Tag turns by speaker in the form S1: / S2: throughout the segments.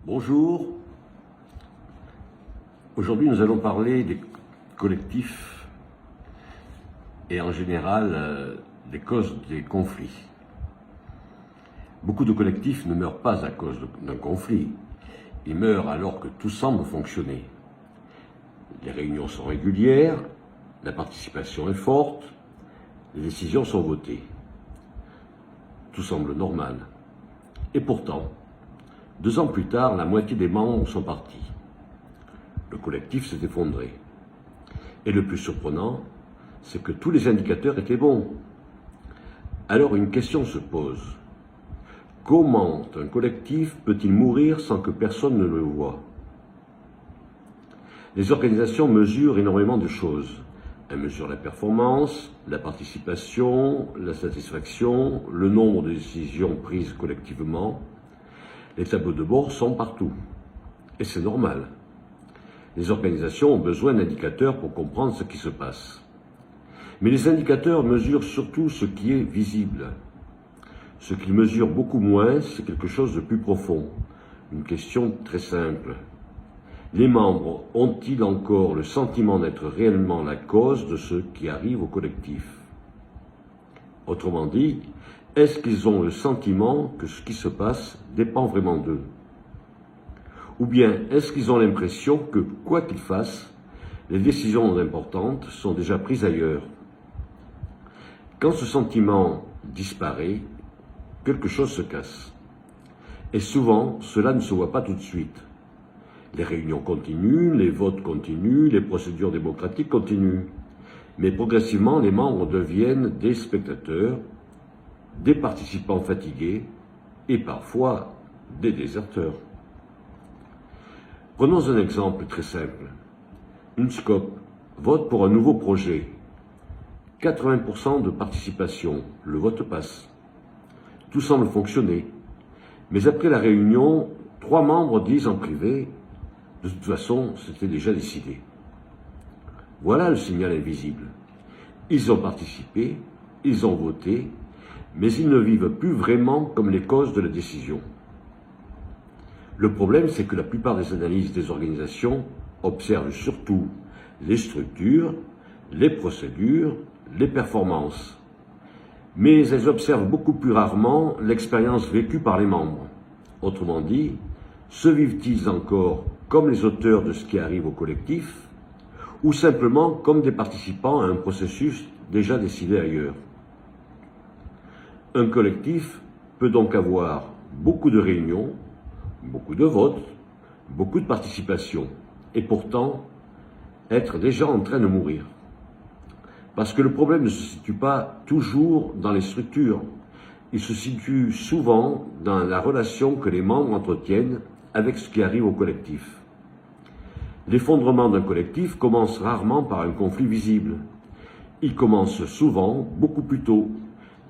S1: Bonjour, aujourd'hui nous allons parler des collectifs et en général des causes des conflits. Beaucoup de collectifs ne meurent pas à cause d'un conflit, ils meurent alors que tout semble fonctionner. Les réunions sont régulières, la participation est forte, les décisions sont votées. Tout semble normal. Et pourtant, 2 ans plus tard, la moitié des membres sont partis. Le collectif s'est effondré. Et le plus surprenant, c'est que tous les indicateurs étaient bons. Alors une question se pose. Comment un collectif peut-il mourir sans que personne ne le voie? Les organisations mesurent énormément de choses. Elles mesurent la performance, la participation, la satisfaction, le nombre de décisions prises collectivement. Les tableaux de bord sont partout. Et c'est normal. Les organisations ont besoin d'indicateurs pour comprendre ce qui se passe. Mais les indicateurs mesurent surtout ce qui est visible. Ce qu'ils mesurent beaucoup moins, c'est quelque chose de plus profond. Une question très simple. Les membres ont-ils encore le sentiment d'être réellement la cause de ce qui arrive au collectif? Autrement dit, est-ce qu'ils ont le sentiment que ce qui se passe dépend vraiment d'eux? Ou bien est-ce qu'ils ont l'impression que, quoi qu'ils fassent, les décisions importantes sont déjà prises ailleurs? Quand ce sentiment disparaît, quelque chose se casse. Et souvent, cela ne se voit pas tout de suite. Les réunions continuent, les votes continuent, les procédures démocratiques continuent. Mais progressivement, les membres deviennent des spectateurs, des participants fatigués et parfois des déserteurs. Prenons un exemple très simple. Une SCOP vote pour un nouveau projet. 80% de participation, le vote passe. Tout semble fonctionner. Mais après la réunion, 3 membres disent en privé « de toute façon, c'était déjà décidé ». Voilà le signal invisible. Ils ont participé, ils ont voté, mais ils ne vivent plus vraiment comme les causes de la décision. Le problème, c'est que la plupart des analyses des organisations observent surtout les structures, les procédures, les performances. Mais elles observent beaucoup plus rarement l'expérience vécue par les membres. Autrement dit, se vivent-ils encore comme les auteurs de ce qui arrive au collectif, ou simplement comme des participants à un processus déjà décidé ailleurs? Un collectif peut donc avoir beaucoup de réunions, beaucoup de votes, beaucoup de participation, et pourtant être déjà en train de mourir. Parce que le problème ne se situe pas toujours dans les structures, il se situe souvent dans la relation que les membres entretiennent avec ce qui arrive au collectif. L'effondrement d'un collectif commence rarement par un conflit visible. Il commence souvent beaucoup plus tôt.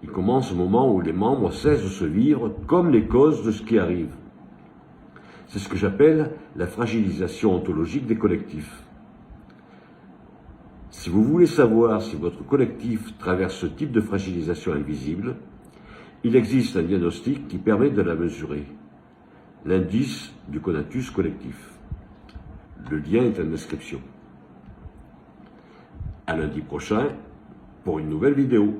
S1: Il commence au moment où les membres cessent de se vivre comme les causes de ce qui arrive. C'est ce que j'appelle la fragilisation ontologique des collectifs. Si vous voulez savoir si votre collectif traverse ce type de fragilisation invisible, il existe un diagnostic qui permet de la mesurer. L'indice du conatus collectif. Le lien est en description. À lundi prochain pour une nouvelle vidéo.